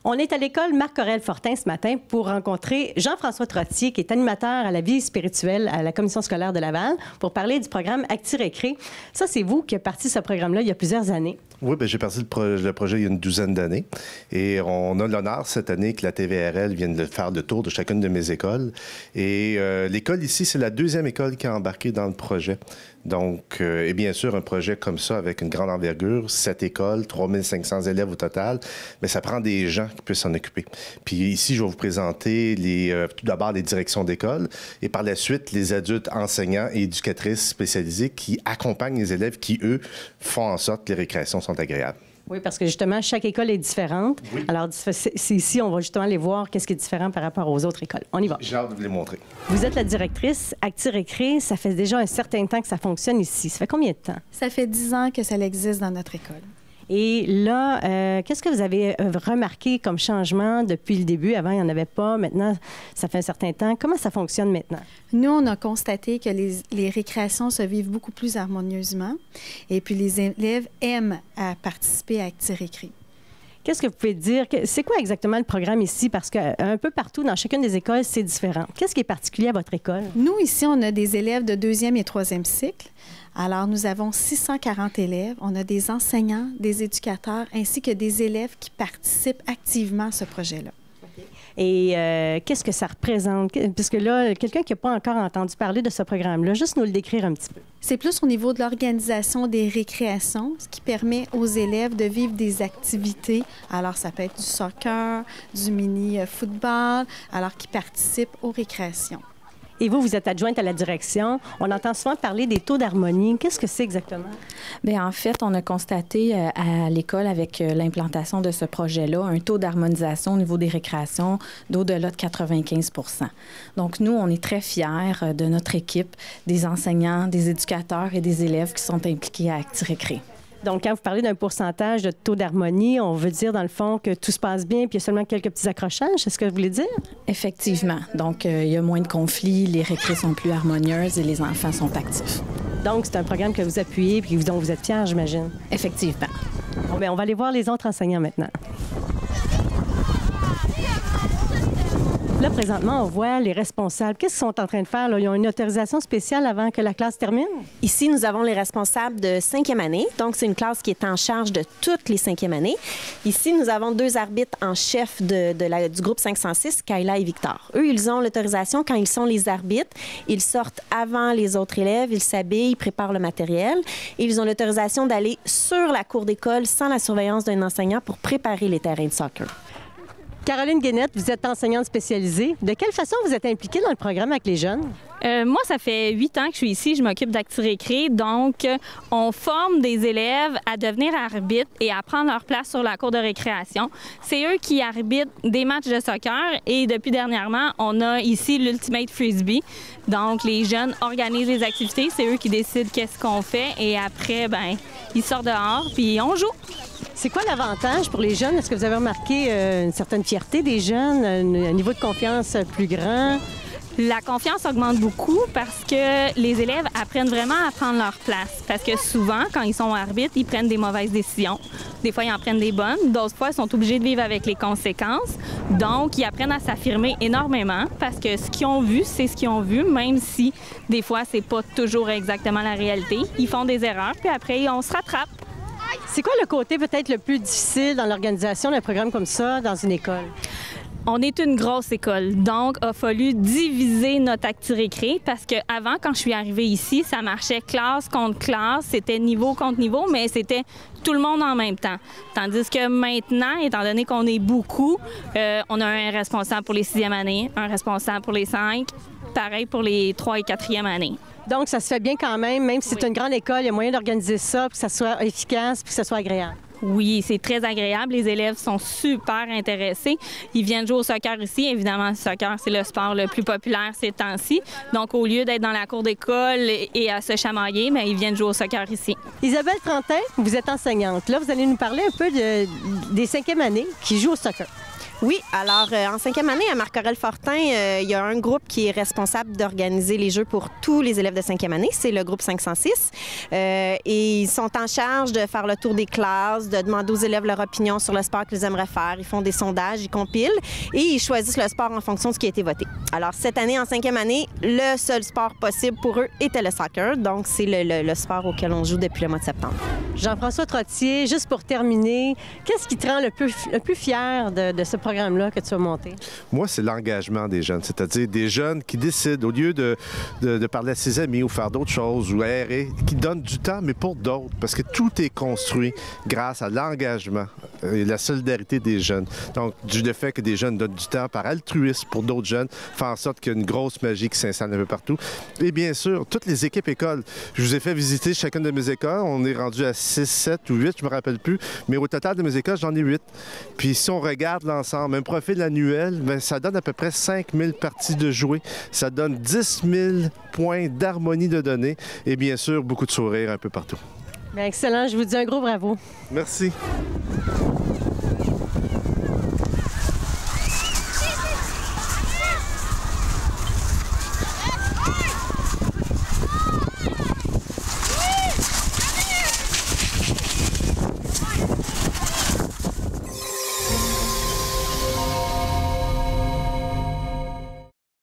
On est à l'école Marc-Aurèle Fortin ce matin pour rencontrer Jean-François Trottier, qui est animateur à la vie spirituelle à la Commission scolaire de Laval, pour parler du programme Acti-Récré. Ça, c'est vous qui avez parti ce programme-là il y a plusieurs années. Oui, bien, j'ai parti le projet il y a une douzaine d'années. Et on a l'honneur cette année que la TVRL vienne de faire le tour de chacune de mes écoles. Et l'école ici, c'est la deuxième école qui a embarqué dans le projet. Donc, et bien sûr, un projet comme ça, avec une grande envergure, 7 écoles, 3500 élèves au total, mais ça prend des gens qui puissent s'en occuper. Puis ici, je vais vous présenter tout d'abord les directions d'école et par la suite, les adultes enseignants et éducatrices spécialisés qui accompagnent les élèves qui, eux, font en sorte que les récréations sont agréables. Oui, parce que justement, chaque école est différente. Oui. Alors, c'est ici, on va justement aller voir qu'est-ce qui est différent par rapport aux autres écoles. On y va. J'ai hâte de vous les montrer. Vous êtes la directrice Acti-Récré. Ça fait déjà un certain temps que ça fonctionne ici. Ça fait combien de temps? Ça fait 10 ans que ça existe dans notre école. Et là, qu'est-ce que vous avez remarqué comme changement depuis le début? Avant, il n'y en avait pas. Maintenant, ça fait un certain temps. Comment ça fonctionne maintenant? Nous, on a constaté que les récréations se vivent beaucoup plus harmonieusement. Et puis, les élèves aiment participer à Acti-Récré. Qu'est-ce que vous pouvez dire? C'est quoi exactement le programme ici? Parce qu'un peu partout, dans chacune des écoles, c'est différent. Qu'est-ce qui est particulier à votre école? Nous, ici, on a des élèves de 2e et 3e cycle. Alors, nous avons 640 élèves. On a des enseignants, des éducateurs, ainsi que des élèves qui participent activement à ce projet-là. Et qu'est-ce que ça représente? Puisque là, quelqu'un qui n'a pas encore entendu parler de ce programme-là, juste nous le décrire un petit peu. C'est plus au niveau de l'organisation des récréations, ce qui permet aux élèves de vivre des activités. Alors, ça peut être du soccer, du mini-football, alors qu'ils participent aux récréations. Et vous, vous êtes adjointe à la direction. On entend souvent parler des taux d'harmonie. Qu'est-ce que c'est exactement? Bien, en fait, on a constaté à l'école, avec l'implantation de ce projet-là, un taux d'harmonisation au niveau des récréations d'au-delà de 95 %. Donc, nous, on est très fiers de notre équipe, des enseignants, des éducateurs et des élèves qui sont impliqués à Acti-Récré. Donc, quand vous parlez d'un pourcentage de taux d'harmonie, on veut dire, dans le fond, que tout se passe bien puis il y a seulement quelques petits accrochages. C'est ce que vous voulez dire? Effectivement. Donc, il y a moins de conflits, les récrés sont plus harmonieuses et les enfants sont actifs. Donc, c'est un programme que vous appuyez puis dont vous êtes fiers, j'imagine. Effectivement. Bon, bien, on va aller voir les autres enseignants maintenant. Là, présentement, on voit les responsables. Qu'est-ce qu'ils sont en train de faire? Là? Ils ont une autorisation spéciale avant que la classe termine? Ici, nous avons les responsables de 5e année. Donc, c'est une classe qui est en charge de toutes les 5e années. Ici, nous avons 2 arbitres en chef du groupe 506, Kayla et Victor. Eux, ils ont l'autorisation quand ils sont les arbitres. Ils sortent avant les autres élèves, ils s'habillent, ils préparent le matériel. Et ils ont l'autorisation d'aller sur la cour d'école sans la surveillance d'un enseignant pour préparer les terrains de soccer. Caroline Guénette, vous êtes enseignante spécialisée. De quelle façon vous êtes impliquée dans le programme avec les jeunes? Moi, ça fait 8 ans que je suis ici. Je m'occupe d'Acti-Récré. Donc, on forme des élèves à devenir arbitres et à prendre leur place sur la cour de récréation. C'est eux qui arbitrent des matchs de soccer. Et depuis dernièrement, on a ici l'Ultimate Frisbee. Donc, les jeunes organisent les activités. C'est eux qui décident qu'est-ce qu'on fait. Et après, ben, ils sortent dehors puis on joue. C'est quoi l'avantage pour les jeunes? Est-ce que vous avez remarqué une certaine fierté des jeunes, un niveau de confiance plus grand? La confiance augmente beaucoup parce que les élèves apprennent vraiment à prendre leur place. Parce que souvent, quand ils sont arbitres, ils prennent des mauvaises décisions. Des fois, ils en prennent des bonnes. D'autres fois, ils sont obligés de vivre avec les conséquences. Donc, ils apprennent à s'affirmer énormément parce que ce qu'ils ont vu, c'est ce qu'ils ont vu, même si des fois, c'est pas toujours exactement la réalité. Ils font des erreurs, puis après, on se rattrape. C'est quoi le côté peut-être le plus difficile dans l'organisation d'un programme comme ça dans une école? On est une grosse école, donc il a fallu diviser notre Acti-Récré parce qu'avant, quand je suis arrivée ici, ça marchait classe contre classe, c'était niveau contre niveau, mais c'était tout le monde en même temps. Tandis que maintenant, étant donné qu'on est beaucoup, on a un responsable pour les 6e années, un responsable pour les 5, pareil pour les 3 et 4e années. Donc, ça se fait bien quand même si c'est une grande école, il y a moyen d'organiser ça, pour que ça soit efficace, puis que ça soit agréable. Oui, c'est très agréable. Les élèves sont super intéressés. Ils viennent jouer au soccer ici. Évidemment, le soccer, c'est le sport le plus populaire ces temps-ci. Donc, au lieu d'être dans la cour d'école et à se chamailler, bien, ils viennent jouer au soccer ici. Isabelle Trentin, vous êtes enseignante. Là, vous allez nous parler un peu des 5e années qui jouent au soccer. Oui, alors en 5e année, à Marc-Aurèle Fortin, il y a un groupe qui est responsable d'organiser les jeux pour tous les élèves de 5e année. C'est le groupe 506. Et ils sont en charge de faire le tour des classes, de demander aux élèves leur opinion sur le sport qu'ils aimeraient faire. Ils font des sondages, ils compilent et ils choisissent le sport en fonction de ce qui a été voté. Alors cette année, en 5e année, le seul sport possible pour eux était le soccer. Donc c'est le sport auquel on joue depuis le mois de septembre. Jean-François Trottier, juste pour terminer, qu'est-ce qui te rend le plus fier de ce programme-là que tu as monté? Moi, c'est l'engagement des jeunes, c'est-à-dire des jeunes qui décident, au lieu de parler à ses amis ou faire d'autres choses ou errer, qui donnent du temps, mais pour d'autres, parce que tout est construit grâce à l'engagement et la solidarité des jeunes. Donc, du fait que des jeunes donnent du temps par altruisme pour d'autres jeunes, fait en sorte qu'il y a une grosse magie qui s'installe un peu partout. Et bien sûr, toutes les équipes écoles. Je vous ai fait visiter chacune de mes écoles. On est rendu à 6, 7 ou 8, je me rappelle plus. Mais au total de mes écoles, j'en ai 8. Puis si on regarde l'ensemble, un profil annuel, bien, ça donne à peu près 5000 parties de jouets. Ça donne 10 000 points d'harmonie de données. Et bien sûr, beaucoup de sourires un peu partout. Bien, excellent. Je vous dis un gros bravo. Merci.